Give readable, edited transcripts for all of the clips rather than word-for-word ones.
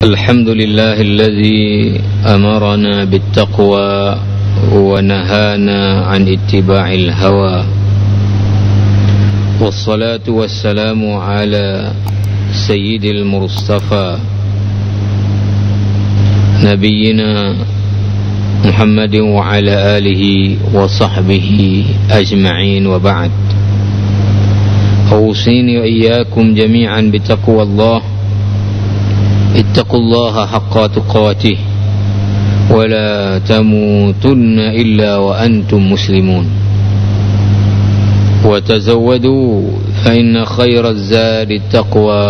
الحمد لله الذي أمرنا بالتقوى ونهانا عن اتباع الهوى، والصلاة والسلام على سيد المصطفى نبينا محمد وعلى آله وصحبه أجمعين، وبعد. أوصيني وإياكم جميعا بتقوى الله. اتقوا الله حق تقاته ولا تموتن إلا وأنتم مسلمون، وتزودوا فإن خير الزاد التقوى،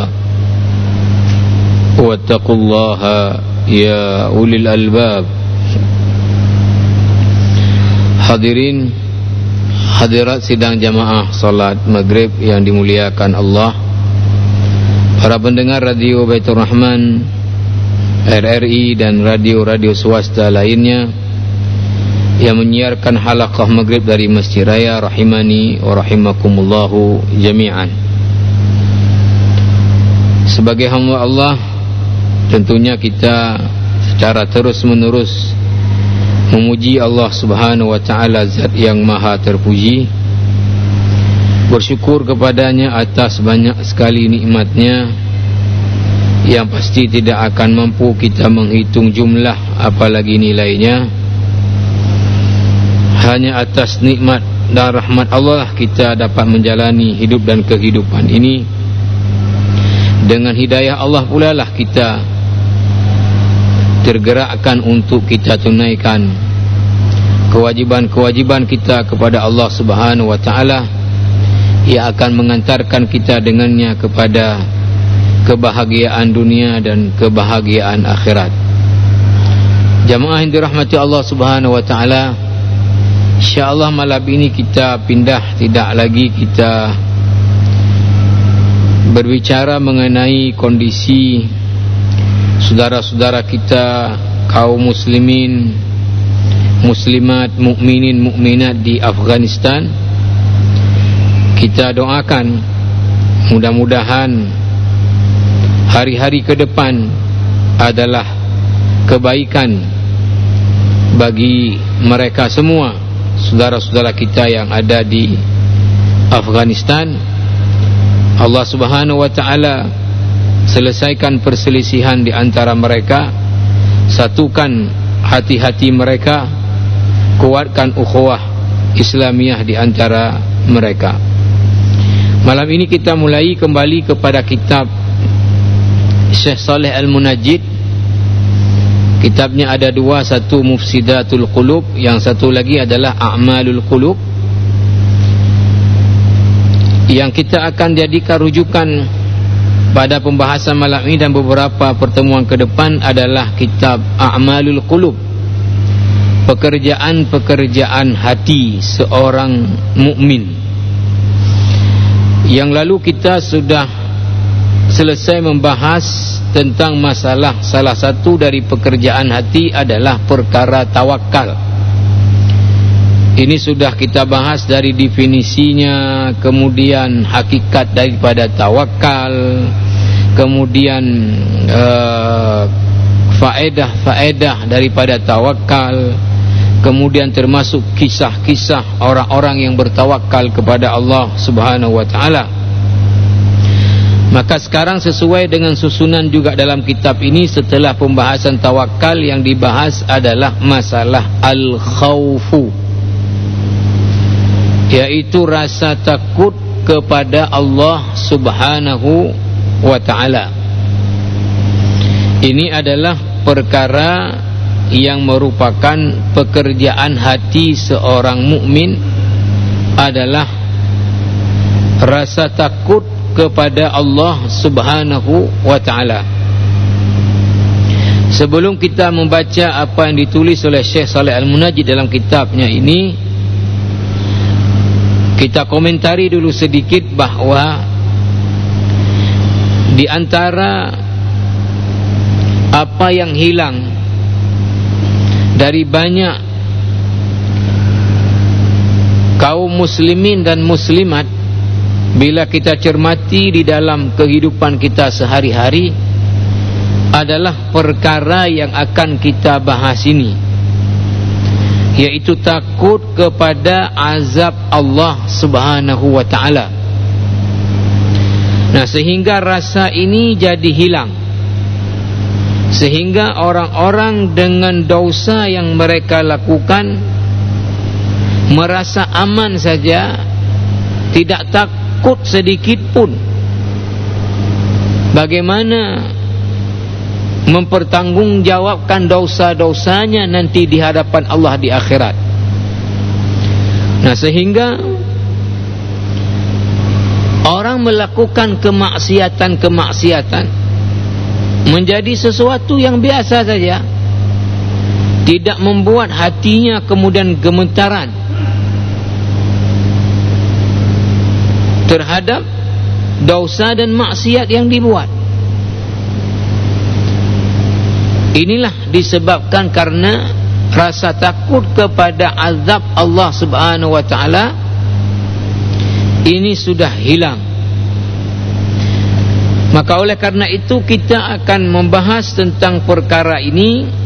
واتقوا الله يا أولي الألباب. Hadirin hadirat sidang jamaah salat maghrib yang dimuliakan Allah, para pendengar radio Baitur Rahman, RRI dan radio-radio swasta lainnya yang menyiarkan halaqah maghrib dari Masjid Raya rahimani wa rahimakumullahu jami'an. Sebagai hamba Allah, tentunya kita secara terus menerus memuji Allah Subhanahu wa ta'ala, zat yang maha terpuji, bersyukur kepadanya atas banyak sekali nikmatnya yang pasti tidak akan mampu kita menghitung jumlah apalagi nilainya. Hanya atas nikmat dan rahmat Allah kita dapat menjalani hidup dan kehidupan ini. Dengan hidayah Allah pula lah kita tergerakkan untuk kita tunaikan kewajiban-kewajiban kita kepada Allah Subhanahu wa ta'ala, ia akan mengantarkan kita dengannya kepada kebahagiaan dunia dan kebahagiaan akhirat. Jamaah yang dirahmati Allah Subhanahu wa ta'ala, insyaAllah malam ini kita pindah, tidak lagi kita berbicara mengenai kondisi saudara-saudara kita kaum muslimin, muslimat, mukminin, mukminat di Afghanistan. Kita doakan mudah-mudahan hari-hari ke depan adalah kebaikan bagi mereka semua, saudara-saudara kita yang ada di Afghanistan. Allah Subhanahu wa ta'ala selesaikan perselisihan di antara mereka, satukan hati-hati mereka, kuatkan ukhuwah Islamiyah di antara mereka. Malam ini kita mulai kembali kepada kitab Syekh Saleh Al-Munajjid. Kitabnya ada dua, satu Mufsidatul Qulub, yang satu lagi adalah A'malul Qulub. Yang kita akan jadikan rujukan pada pembahasan malam ini dan beberapa pertemuan ke depan adalah kitab A'malul Qulub, pekerjaan-pekerjaan hati seorang mukmin. Yang lalu kita sudah selesai membahas tentang masalah salah satu dari pekerjaan hati adalah perkara tawakal. Ini sudah kita bahas dari definisinya, kemudian hakikat daripada tawakal, kemudian faedah-faedah daripada tawakal, kemudian termasuk kisah-kisah orang-orang yang bertawakal kepada Allah Subhanahu wa ta'ala. Maka sekarang sesuai dengan susunan juga dalam kitab ini, setelah pembahasan tawakal yang dibahas adalah masalah al-khawfu, yaitu rasa takut kepada Allah Subhanahu wa ta'ala. Ini adalah perkara yang merupakan pekerjaan hati seorang mukmin, adalah rasa takut kepada Allah Subhanahu wa ta'ala. Sebelum kita membaca apa yang ditulis oleh Syekh Saleh Al-Munajjid dalam kitabnya ini, kita komentari dulu sedikit bahawa di antara apa yang hilang dari banyak kaum muslimin dan muslimat bila kita cermati di dalam kehidupan kita sehari-hari, adalah perkara yang akan kita bahas ini, yaitu takut kepada azab Allah Subhanahu wa ta'ala. Nah, sehingga rasa ini jadi hilang, sehingga orang-orang dengan dosa yang mereka lakukan merasa aman saja, tidak takut sedikit pun bagaimana mempertanggungjawabkan dosa-dosanya nanti di hadapan Allah di akhirat. Nah, sehingga orang melakukan kemaksiatan menjadi sesuatu yang biasa saja, tidak membuat hatinya kemudian gemetaran terhadap dosa dan maksiat yang dibuat. Inilah disebabkan karena rasa takut kepada azab Allah Subhanahu wa ta'ala ini sudah hilang. Maka oleh karena itu kita akan membahas tentang perkara ini.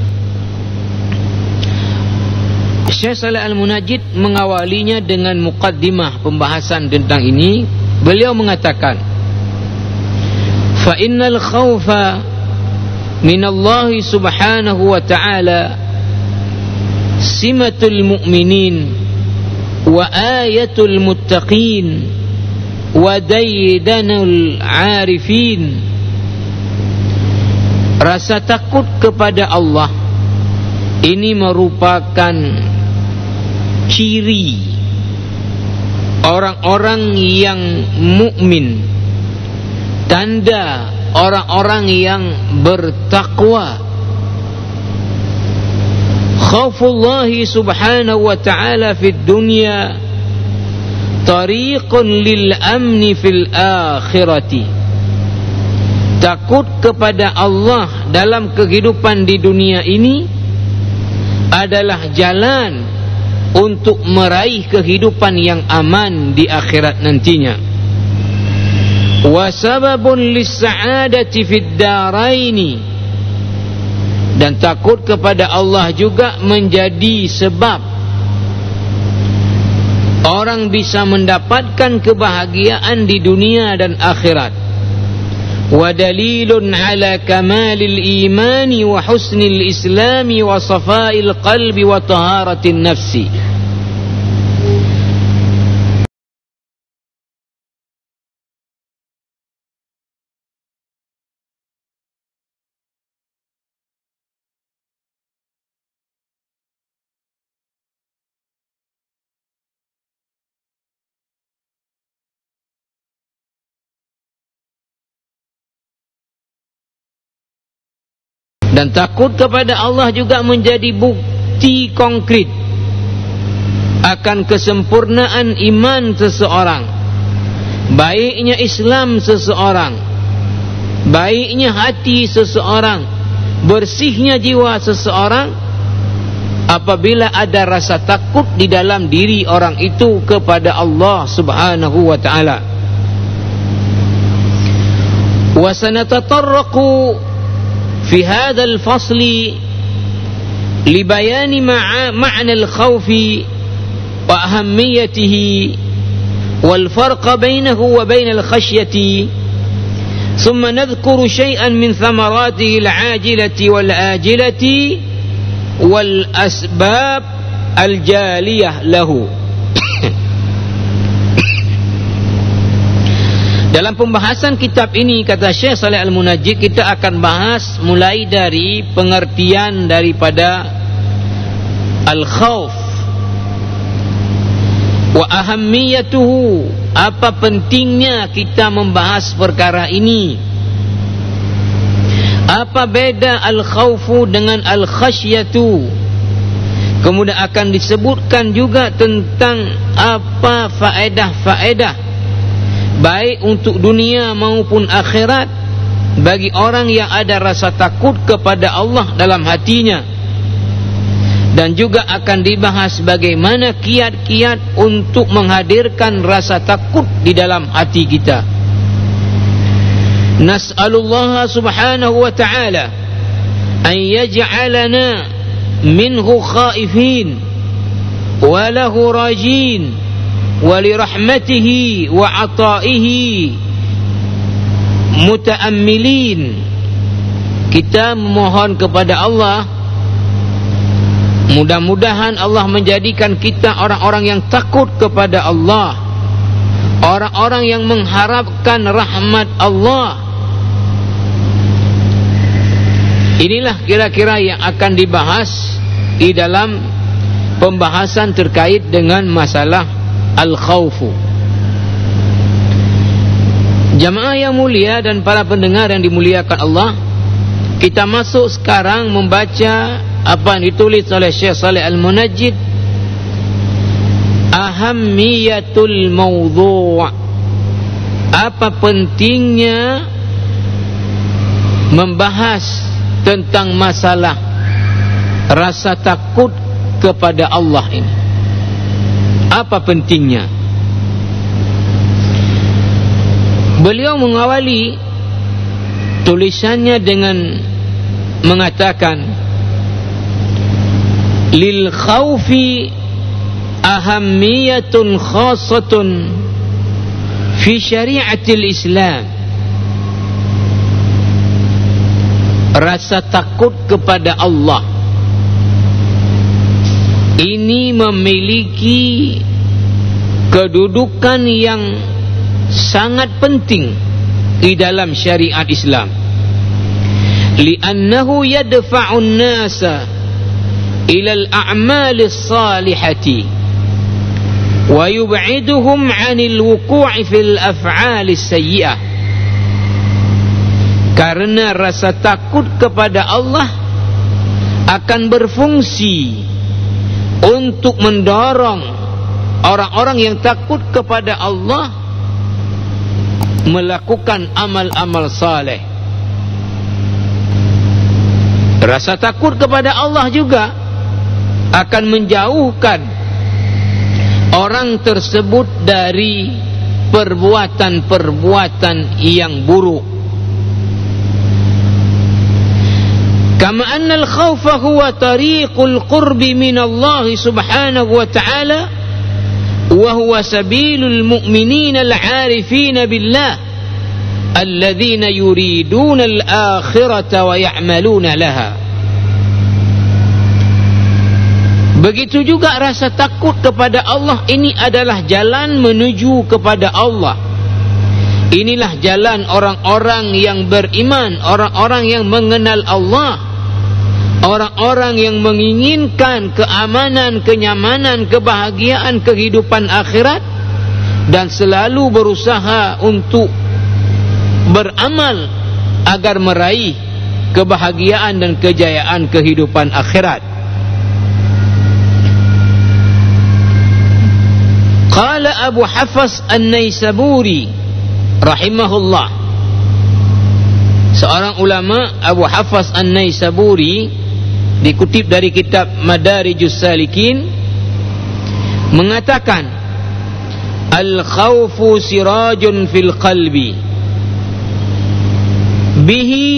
Syekh Shalih Al-Munajjid mengawalinya dengan muqaddimah pembahasan tentang ini. Beliau mengatakan, fa innal khawfa min Allah Subhanahu wa ta'ala simatul mu'minin wa ayatul muttaqin wa daydanul arifin. Rasa takut kepada Allah ini merupakan ciri orang-orang yang mukmin, tanda orang-orang yang bertakwa. Khaufullahi subhanahu wa ta'ala fid dunya tariqun lil amni fil akhirati. Takut kepada Allah dalam kehidupan di dunia ini adalah jalan untuk meraih kehidupan yang aman di akhirat nantinya. Wa sababun lis-sa'adati fid daraini, dan takut kepada Allah juga menjadi sebab orang bisa mendapatkan kebahagiaan di dunia dan akhirat. Wa dalilun ala kamalil imani wa husnil islami wa safail qalbi wa taharatin nafsi. Dan takut kepada Allah juga menjadi bukti konkret akan kesempurnaan iman seseorang, baiknya Islam seseorang, baiknya hati seseorang, bersihnya jiwa seseorang apabila ada rasa takut di dalam diri orang itu kepada Allah Subhanahu wa ta'ala. Wa sanatatarraqu في هذا الفصل لبيان معنى الخوف وأهميته والفرق بينه وبين الخشية، ثم نذكر شيئا من ثمراته العاجلة والآجلة والأسباب الجالية له. Dalam pembahasan kitab ini, kata Syekh Shalih Al-Munajjid, kita akan bahas mulai dari pengertian daripada al-khawf wa ahammiyatuhu, apa pentingnya kita membahas perkara ini, apa beda al-khawfu dengan al-khasyatu. Kemudian akan disebutkan juga tentang apa faedah-faedah baik untuk dunia maupun akhirat bagi orang yang ada rasa takut kepada Allah dalam hatinya. Dan juga akan dibahas bagaimana kiat-kiat untuk menghadirkan rasa takut di dalam hati kita. Nas'alullah subhanahu wa ta'ala an yaj'alana minhu khaifin wa lahu rajin wa li rahmatihi wa ata'ihi muta'ammilin. Kita memohon kepada Allah, mudah-mudahan Allah menjadikan kita orang-orang yang takut kepada Allah, orang-orang yang mengharapkan rahmat Allah. Inilah kira-kira yang akan dibahas di dalam pembahasan terkait dengan masalah al-khawfu. Jamaah yang mulia dan para pendengar yang dimuliakan Allah, kita masuk sekarang membaca apa yang ditulis oleh Syekh Saleh Al-Munajjid, Ahammiyatul Mawdu'. Apa pentingnya membahas tentang masalah rasa takut kepada Allah ini? Apa pentingnya? Beliau mengawali tulisannya dengan mengatakan, lil khawfi ahammiyatun khassatun fi syari'atil Islam. Rasa takut kepada Allah ini memiliki kedudukan yang sangat penting di dalam syariat Islam. Li'annahu yadfa'un nasa ila al-a'malis salihati wa yub'iduhum 'anil wuqu'i fil af'alis sayyi'ah. Karena rasa takut kepada Allah akan berfungsi untuk mendorong orang-orang yang takut kepada Allah melakukan amal-amal saleh. Rasa takut kepada Allah juga akan menjauhkan orang tersebut dari perbuatan-perbuatan yang buruk. Kama anna al-khawfa huwa tariqul qurbi min Allah subhanahu wa ta'ala wa huwa sabilul mu'minin al-'arifin billah alladhina yuriduna al-akhirata wa ya'maluna laha. Begitu juga rasa takut kepada Allah ini adalah jalan menuju kepada Allah. Inilah jalan orang-orang yang beriman, orang-orang yang mengenal Allah, orang-orang yang menginginkan keamanan, kenyamanan, kebahagiaan, kehidupan akhirat, dan selalu berusaha untuk beramal agar meraih kebahagiaan dan kejayaan kehidupan akhirat. Qala Abu Hafs An-Naisaburi rahimahullah, seorang ulama Abu Hafs An-Naisaburi, dikutip dari kitab Madarijus Salikin, mengatakan, al-khawfu sirajun fil qalbi bihi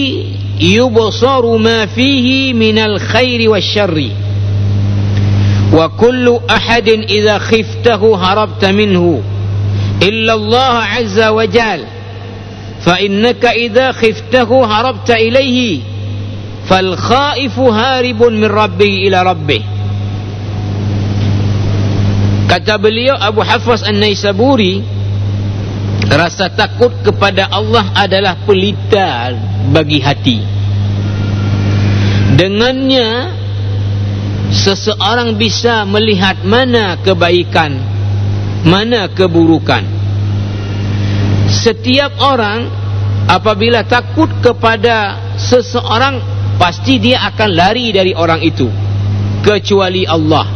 yubsaru ma fihi minal khairi wasyarri wa kullu ahadin idha khiftahu harabta minhu illa Allah azza wa jal fa innaka idha khiftahu harabta ilayhi fal khaifu haribun min rabbih ila rabbih. Kata beliau Abu Hafs An-Naisaburi, rasa takut kepada Allah adalah pelita bagi hati. Dengannya seseorang bisa melihat mana kebaikan, mana keburukan. Setiap orang apabila takut kepada seseorang, pasti dia akan lari dari orang itu, kecuali Allah.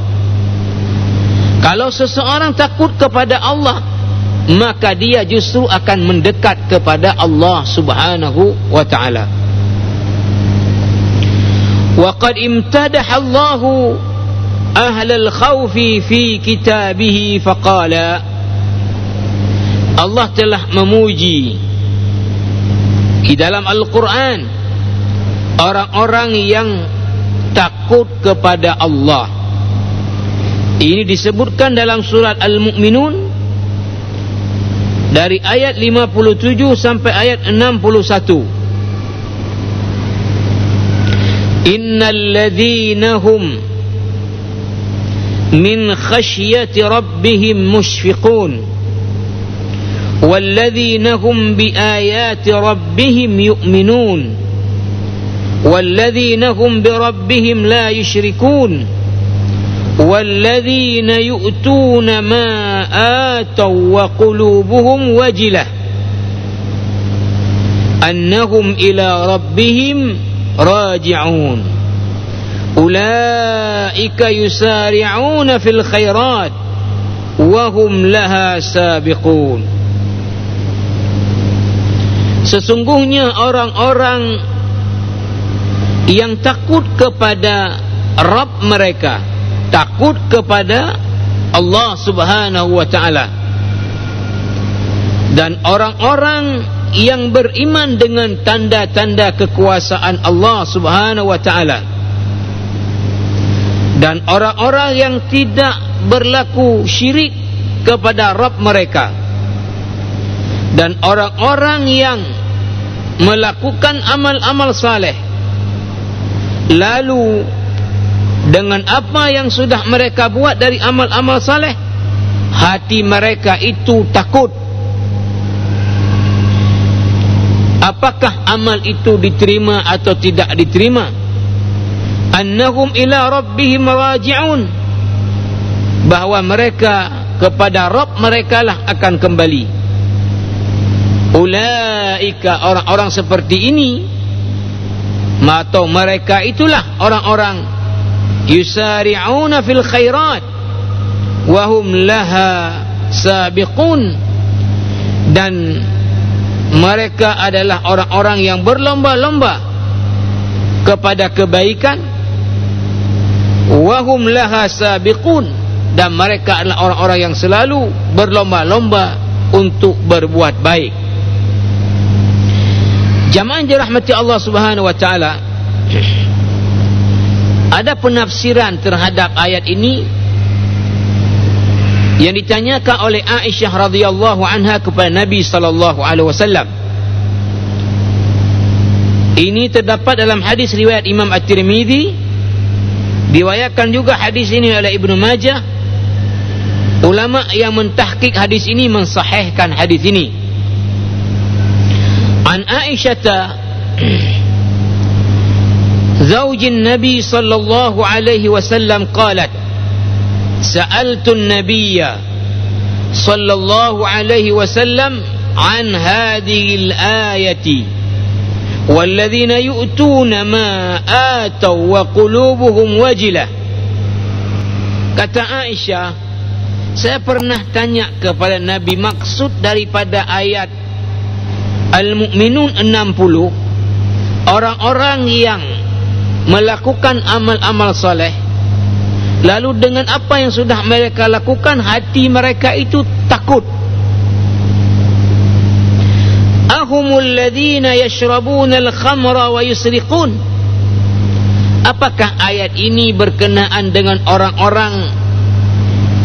Kalau seseorang takut kepada Allah, maka dia justru akan mendekat kepada Allah subhanahu wa ta'ala. Wa qad imtadaha Allahu ahlal khawfi fi kitabih faqala, Allah telah memuji Di dalam Al-Quran, orang-orang yang takut kepada Allah, ini disebutkan dalam surat Al-Mu'minun dari ayat 57 sampai ayat 61. Innal ladzina hum min khasyati rabbihim mushfiqun walladzina hum biayati rabbihim yu'minun walladzina hum birabbihim la yusyrikun walladzina yu'tuna ma ataw wa qulubuhum wajilah annahum ila rabbihim raji'un ulaika yusari'una fil khairat wa hum laha sabiqun. Sesungguhnya orang-orang yang takut kepada Rabb mereka, takut kepada Allah Subhanahu wa ta'ala, dan orang-orang yang beriman dengan tanda-tanda kekuasaan Allah Subhanahu wa ta'ala, dan orang-orang yang tidak berlaku syirik kepada Rabb mereka, dan orang-orang yang melakukan amal-amal saleh, lalu dengan apa yang sudah mereka buat dari amal-amal saleh, hati mereka itu takut. Apakah amal itu diterima atau tidak diterima? Annahum ila rabbihim raji'un, bahwa mereka kepada Rabb mereka lah akan kembali. Ulaika, orang-orang seperti ini, atau mereka itulah orang-orang yusari'una fil khairat wa hum laha sabiqun, dan mereka adalah orang-orang yang berlomba-lomba kepada kebaikan, wa hum laha sabiqun, dan mereka adalah orang-orang yang selalu berlomba-lomba untuk berbuat baik. Jamaah yang dirahmati Allah Subhanahu wa ta'ala, ada penafsiran terhadap ayat ini yang ditanyakan oleh Aisyah radhiyallahu anha kepada Nabi sallallahu alaihi wasallam. Ini terdapat dalam hadis riwayat Imam At-Tirmidzi, diriwayatkan juga hadis ini oleh Ibnu Majah. Ulama yang mentahqiq hadis ini mensahihkan hadis ini. An Aisyah زوج النبي صلى الله عليه وسلم قالت سألت النبي صلى الله عليه وسلم عن هذه الآية والذين يؤتون ما آتوا وقلوبهم وجلة. Kata Aisyah, saya pernah tanya kepada Nabi maksud daripada ayat Al-Mu'minun 60, orang-orang yang melakukan amal-amal soleh, lalu dengan apa yang sudah mereka lakukan hati mereka itu takut. Ahumul ladzina yashrabuna al-khamra wa yusriqun. Apakah ayat ini berkenaan dengan orang-orang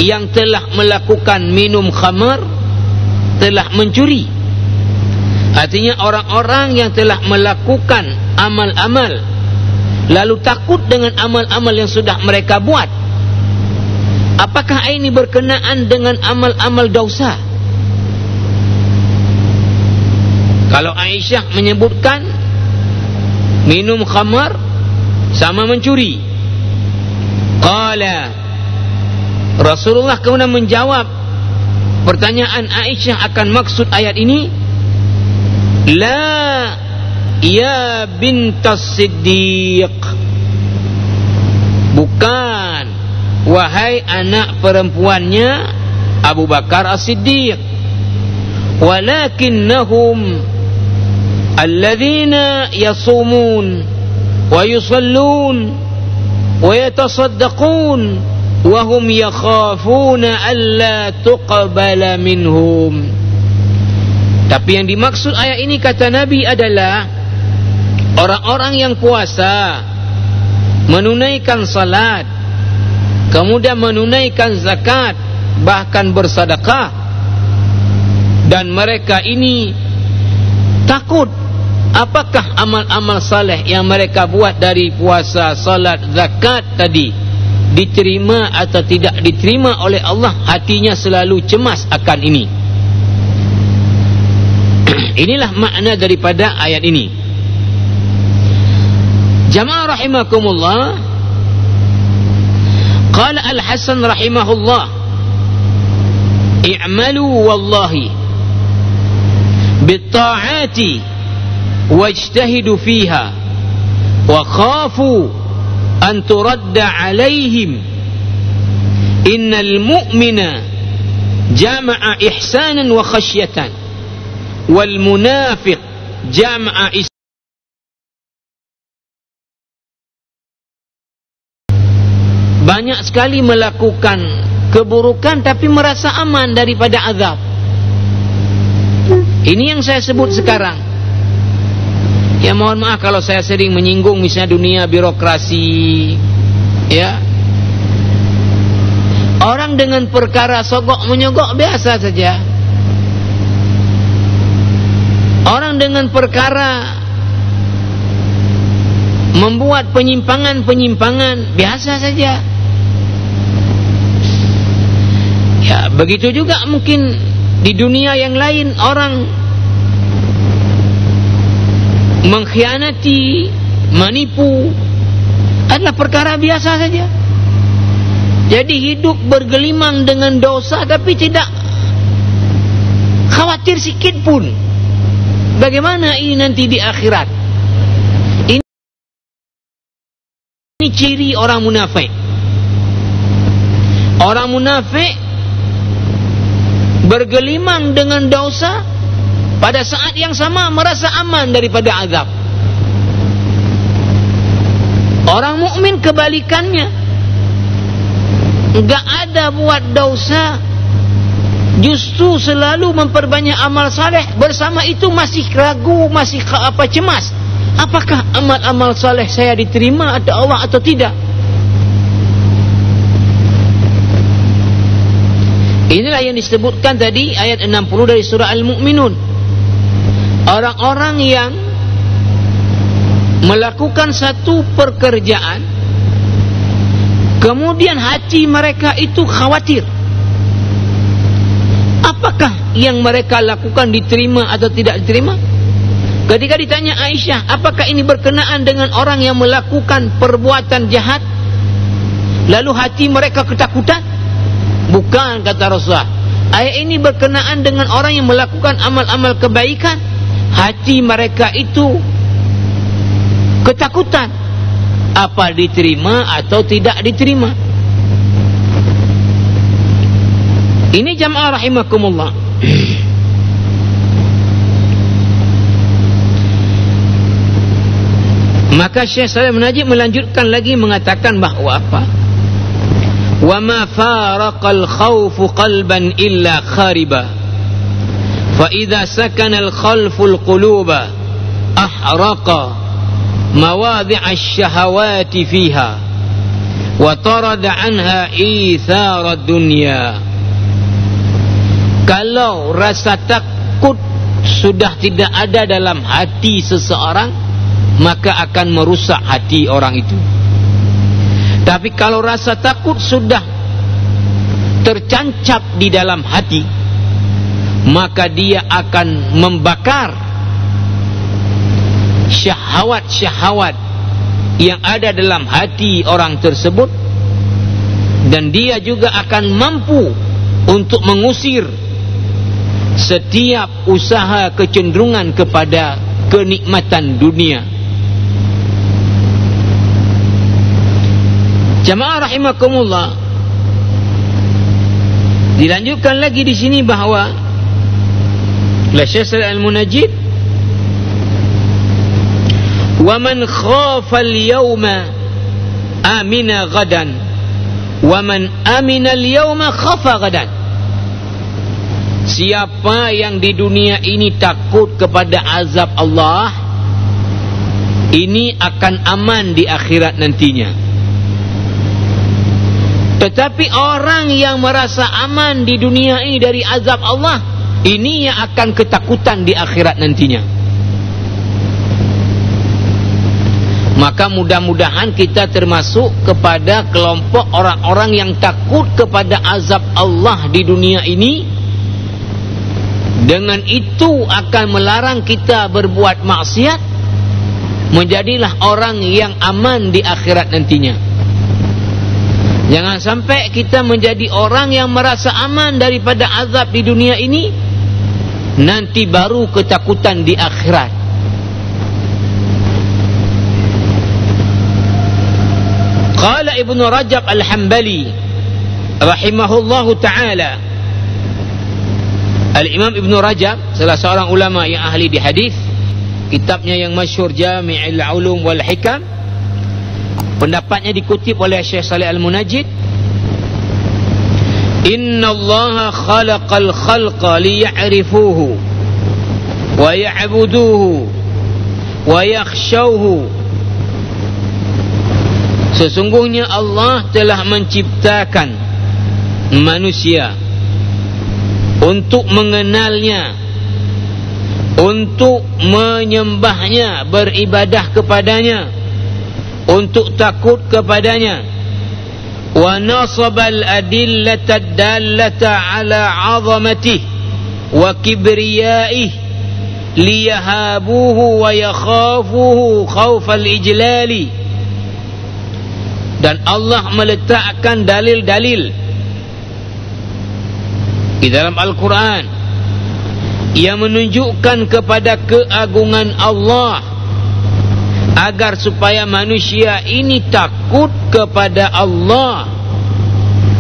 yang telah melakukan minum khamar, telah mencuri? Artinya orang-orang yang telah melakukan amal-amal lalu takut dengan amal-amal yang sudah mereka buat. Apakah ini berkenaan dengan amal-amal dosa? Kalau Aisyah menyebutkan minum khamar sama mencuri, qala, Rasulullah kemudian menjawab pertanyaan Aisyah akan maksud ayat ini, la ya bintas Siddiq, bukan wahai anak perempuannya Abu Bakar As-Siddiq, walakinnahum alladzina yasumun wa yusallun wa yatasaddaqun wa hum yakhafuna alla tuqbala minhum. Tapi yang dimaksud ayat ini kata Nabi adalah orang-orang yang puasa, menunaikan salat, kemudian menunaikan zakat, bahkan bersedekah, dan mereka ini takut apakah amal-amal saleh yang mereka buat dari puasa, salat, zakat tadi diterima atau tidak diterima oleh Allah. Hatinya selalu cemas akan ini. Inilah makna daripada ayat ini. Jamaah rahimakumullah, qala Al-Hasan rahimahullah, i'malu wallahi bitta'ati wajtahidu fiha wa khafu an turadda alaihim, innal mu'mina jama'a ihsanan wa khasyatan wal munafiq jama'a banyak sekali melakukan keburukan tapi merasa aman daripada azab. Ini yang saya sebut sekarang. Ya mohon maaf kalau saya sering menyinggung misalnya dunia birokrasi, ya. Orang dengan perkara sogok menyogok biasa saja. Orang dengan perkara membuat penyimpangan-penyimpangan biasa saja. Ya, begitu juga mungkin di dunia yang lain orang mengkhianati, menipu adalah perkara biasa saja. Jadi hidup bergelimang dengan dosa tapi tidak khawatir sikit pun bagaimana ini nanti di akhirat. Ini ciri orang munafik. Orang munafik bergelimang dengan dosa, pada saat yang sama merasa aman daripada azab. Orang mukmin kebalikannya, enggak ada buat dosa, justru selalu memperbanyak amal saleh. Bersama itu masih ragu, masih cemas. Apakah amal-amal saleh saya diterima oleh Allah atau tidak? Inilah yang disebutkan tadi ayat 60 dari surah Al-Mu'minun. Orang-orang yang melakukan satu pekerjaan, kemudian hati mereka itu khawatir. Apakah yang mereka lakukan diterima atau tidak diterima? Ketika ditanya Aisyah, apakah ini berkenaan dengan orang yang melakukan perbuatan jahat, lalu hati mereka ketakutan? Bukan, kata Rasulullah. Ayat ini berkenaan dengan orang yang melakukan amal-amal kebaikan, hati mereka itu ketakutan apa diterima atau tidak diterima. Ini jamaah rahimakumullah. Maka Syekh Salim Najib melanjutkan lagi mengatakan bahawa apa? وَمَا فَارَقَ الْخَوْفُ قَلْبًا إِلَّا خَارِبًا فَإِذَا سَكَنَ الْخَلْفُ الْقُلُوبَ أَحْرَقَ مَوَاضِعَ الشَّهَوَاتِ فِيهَا وَطَرَدَ عَنْهَا إِيثَارَ الدُّنْيَا. Kalau rasa takut sudah tidak ada dalam hati seseorang, maka akan merusak hati orang itu. Tapi kalau rasa takut sudah tercancap di dalam hati, maka dia akan membakar syahwat-syahwat yang ada dalam hati orang tersebut, dan dia juga akan mampu untuk mengusir setiap usaha kecenderungan kepada kenikmatan dunia. Jamaah rahimakumullah, dilanjutkan lagi di sini bahawa la Syekh Al-Munajjid, wa man khafa al-yawma amina ghadan wa man amina al-yawma khafa ghadan. siapa yang di dunia ini takut kepada azab Allah, ini akan aman di akhirat nantinya. Tetapi orang yang merasa aman di dunia ini dari azab Allah, ini yang akan ketakutan di akhirat nantinya. Maka mudah-mudahan kita termasuk kepada kelompok orang-orang yang takut kepada azab Allah di dunia ini. Dengan itu akan melarang kita berbuat maksiat. Menjadilah orang yang aman di akhirat nantinya. Jangan sampai kita menjadi orang yang merasa aman daripada azab di dunia ini, nanti baru ketakutan di akhirat. Qala Ibnu Rajab Al-Hambali rahimahullahu ta'ala. Al-Imam Ibnu Rajab, salah seorang ulama yang ahli di hadis, kitabnya yang masyhur Jami'ul Ulum wal Hikam, pendapatnya dikutip oleh Syekh Saleh Al-Munajjid. Inna Allah khalaqal khalqa liya'rifuhu wa ya'buduhu wa yakhshawhu. Sesungguhnya Allah telah menciptakan manusia untuk mengenalnya, untuk menyembahnya, beribadah kepadanya, untuk takut kepadanya. Wa nasabal adillata dallata ala 'azamatihi wa kibriyaihi liyahabuhu wa yakhafuhu khawfal ijlali. Dan Allah meletakkan dalil-dalil di dalam Al-Quran yang menunjukkan kepada keagungan Allah, agar supaya manusia ini takut kepada Allah.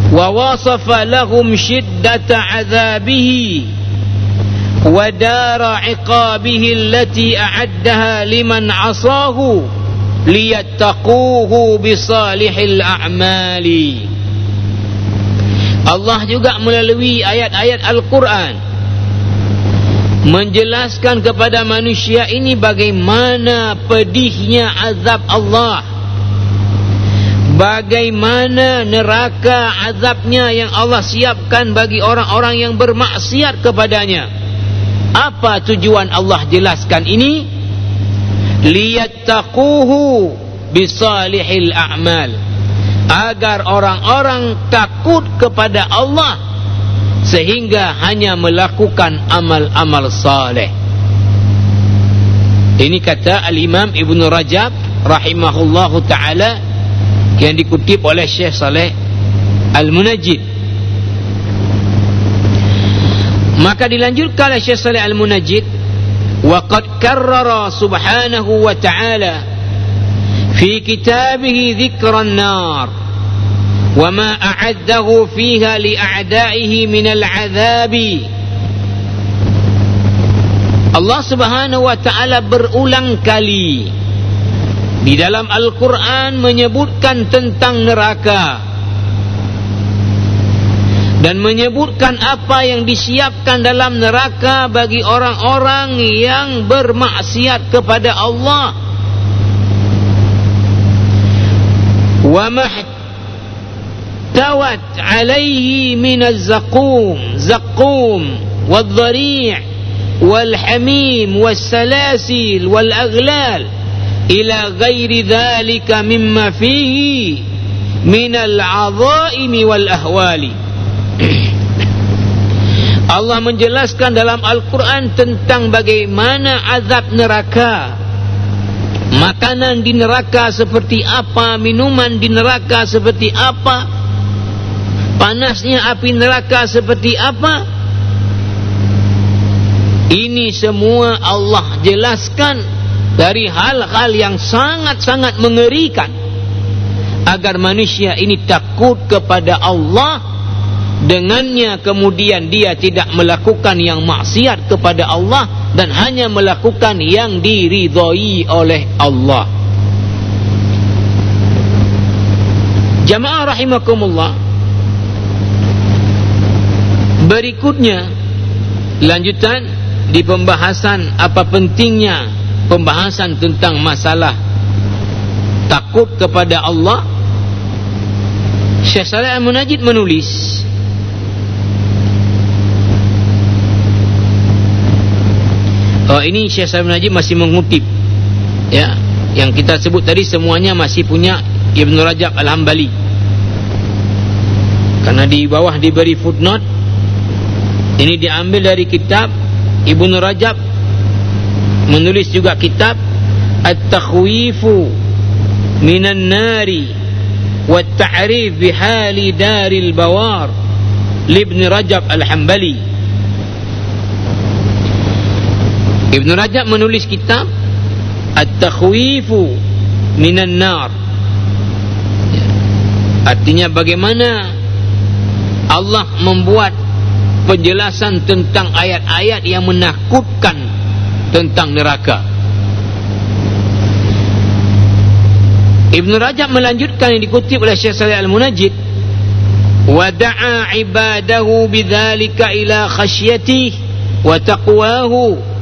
Wa wasafa lahum shiddata azabihi wa dara iqabihi allati a'addaha liman asahu liyattaquhu bisalihil a'mali. Allah juga melalui ayat-ayat Al-Quran menjelaskan kepada manusia ini bagaimana pedihnya azab Allah, bagaimana neraka azabnya yang Allah siapkan bagi orang-orang yang bermaksiat kepadanya. Apa tujuan Allah jelaskan ini? Liyattaquhu bisalihil a'mal, agar orang-orang takut kepada Allah sehingga hanya melakukan amal-amal saleh. Ini kata Al-Imam Ibnu Rajab rahimahullahu ta'ala yang dikutip oleh Syekh Saleh Al-Munajjid. Maka dilanjutkan oleh Syekh Saleh Al-Munajjid, وقد كرر سبحانه وتعالى في كتابه ذكر النار وما أعده فيها لأعدائه من العذاب. Allah Subhanahu wa ta'ala berulang kali di dalam Al-Quran menyebutkan tentang neraka dan menyebutkan apa yang disiapkan dalam neraka bagi orang-orang yang bermaksiat kepada Allah. Wa mahtawat alaihi min az-zaqum wal-dhari' wal-hamim wal-salasil wal-aghlal ila ghairi dhalika mimma fihi min al-'adha'imi wal-ahwali. Allah menjelaskan dalam Al-Quran tentang bagaimana azab neraka, makanan di neraka seperti apa, minuman di neraka seperti apa, panasnya api neraka seperti apa. Ini semua Allah jelaskan dari hal-hal yang sangat-sangat mengerikan, agar manusia ini takut kepada Allah. Dengannya kemudian dia tidak melakukan yang maksiat kepada Allah dan hanya melakukan yang diridhai oleh Allah. Jamaah rahimakumullah, berikutnya lanjutan di pembahasan apa pentingnya pembahasan tentang masalah takut kepada Allah, Syekh Saleh Al-Munajjid menulis, ini Syekh Saleh Al-Munajjid masih mengutip, ya, yang kita sebut tadi semuanya masih punya Ibn Rajab Al-Hambali, karena di bawah diberi footnote. Ini diambil dari kitab Ibn Rajab, menulis juga kitab At-Takhwifu Minan Nari wa Ta'rif Bihali Daril Bawar Ibn Rajab Al-Hambali. Ibn Rajab menulis kitab At-Takhwifu Minan Nar, artinya bagaimana Allah membuat penjelasan tentang ayat-ayat yang menakutkan tentang neraka. Ibn Rajab melanjutkan yang dikutip oleh Syekh Saleh Al-Munajjid, wa da'a ibadahu bidzalika ila khasyatihi wa taqwahu.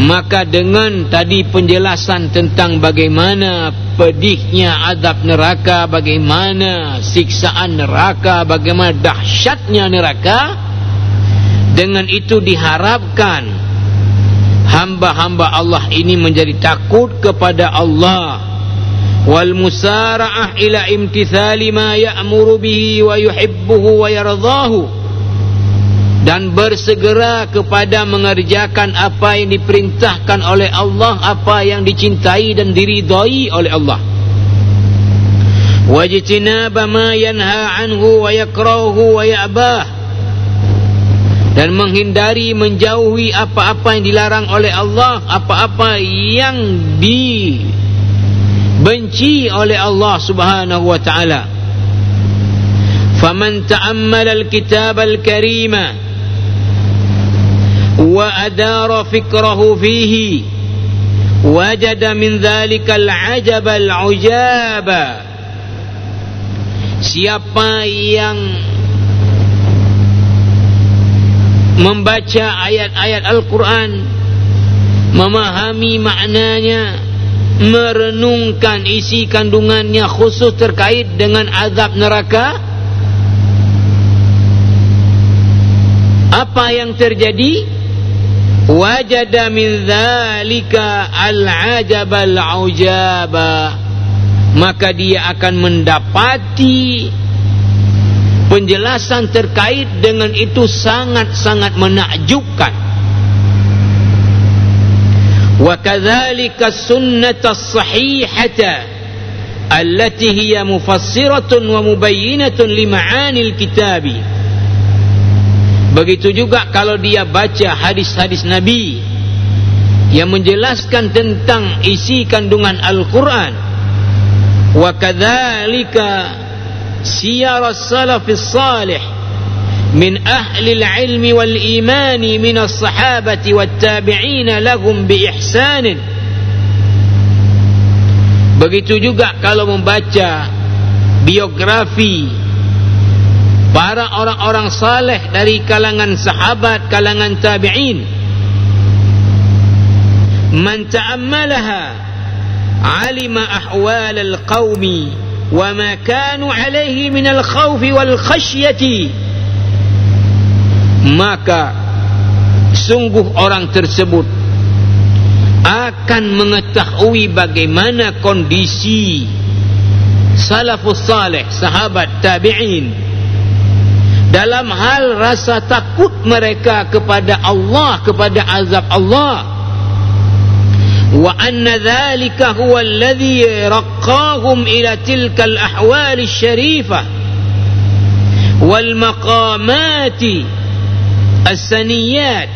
Maka dengan tadi penjelasan tentang bagaimana pedihnya azab neraka, bagaimana siksaan neraka, bagaimana dahsyatnya neraka, dengan itu diharapkan hamba-hamba Allah ini menjadi takut kepada Allah, wal musara'ah ila imtithali ma ya'muru bihi wa yuhibbuhu wa yardahu, dan bersegera kepada mengerjakan apa yang diperintahkan oleh Allah, apa yang dicintai dan diridai oleh Allah. Wajtinaba ma yanha anhu wa yakrahu wa ya'bah, dan menghindari, menjauhi apa-apa yang dilarang oleh Allah, apa-apa yang dibenci oleh Allah Subhanahu wa taala. Faman ta'ammala al-kitab al-karima wa adara fikrahu fihi wajada min dhalika al-ajab al-ujaba. Siapa yang membaca ayat-ayat Al-Quran, memahami maknanya, merenungkan isi kandungannya khusus terkait dengan azab neraka, apa yang terjadi? Wajada min dzalika al-ajab al-ujaba, maka dia akan mendapati penjelasan terkait dengan itu sangat-sangat menakjubkan. Wa kadzalika sunnata as-sahihata allati hiya mufassiratun wa mubayyinatun li ma'anil kitabi. Begitu juga kalau dia baca hadis-hadis Nabi yang menjelaskan tentang isi kandungan Al-Quran. Wa kadzalika siyar as-salafis salih min ahli al-ilmi wal imani min as-sahabati wat tabi'in lahum bi ihsan. Begitu juga kalau membaca biografi para orang-orang saleh dari kalangan sahabat, kalangan tabi'in. Man ta'ammalaha alima ahwal al-qaumi wa ma kanu alaihi min al-khawfi wal khasyati, maka sungguh orang tersebut akan mengetahui bagaimana kondisi salafus saleh, sahabat tabi'in, dalam hal rasa takut mereka kepada Allah, kepada azab Allah. Wa anna dhalika huwa alladhi raqqahum ila tilka al-ahwal asy-syarifah wal maqamati as-saniyat,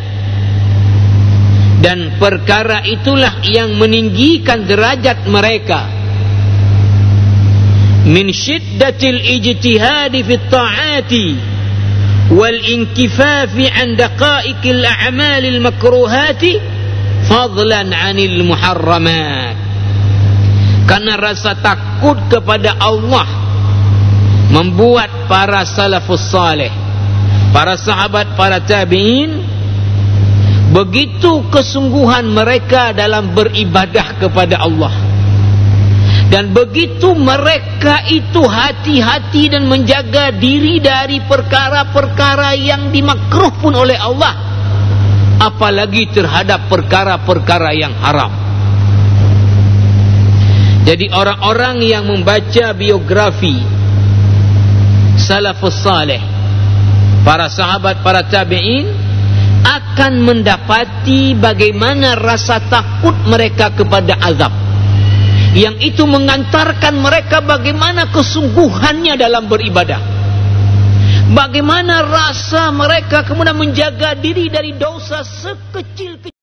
dan perkara itulah yang meninggikan derajat mereka min syiddatil ijtihadi fit ta'ati wal inkifafi an daqa'iqil a'malil makruhati fadlan 'anil muharramat. Karena rasa takut kepada Allah membuat para salafus saleh para sahabat, para tabi'in, begitu kesungguhan mereka dalam beribadah kepada Allah, dan begitu mereka itu hati-hati dan menjaga diri dari perkara-perkara yang dimakruh pun oleh Allah, apalagi terhadap perkara-perkara yang haram. Jadi orang-orang yang membaca biografi salafus saleh, para sahabat, para tabi'in, akan mendapati bagaimana rasa takut mereka kepada azab, yang itu mengantarkan mereka bagaimana kesungguhannya dalam beribadah, bagaimana rasa mereka kemudian menjaga diri dari dosa sekecil-kecil.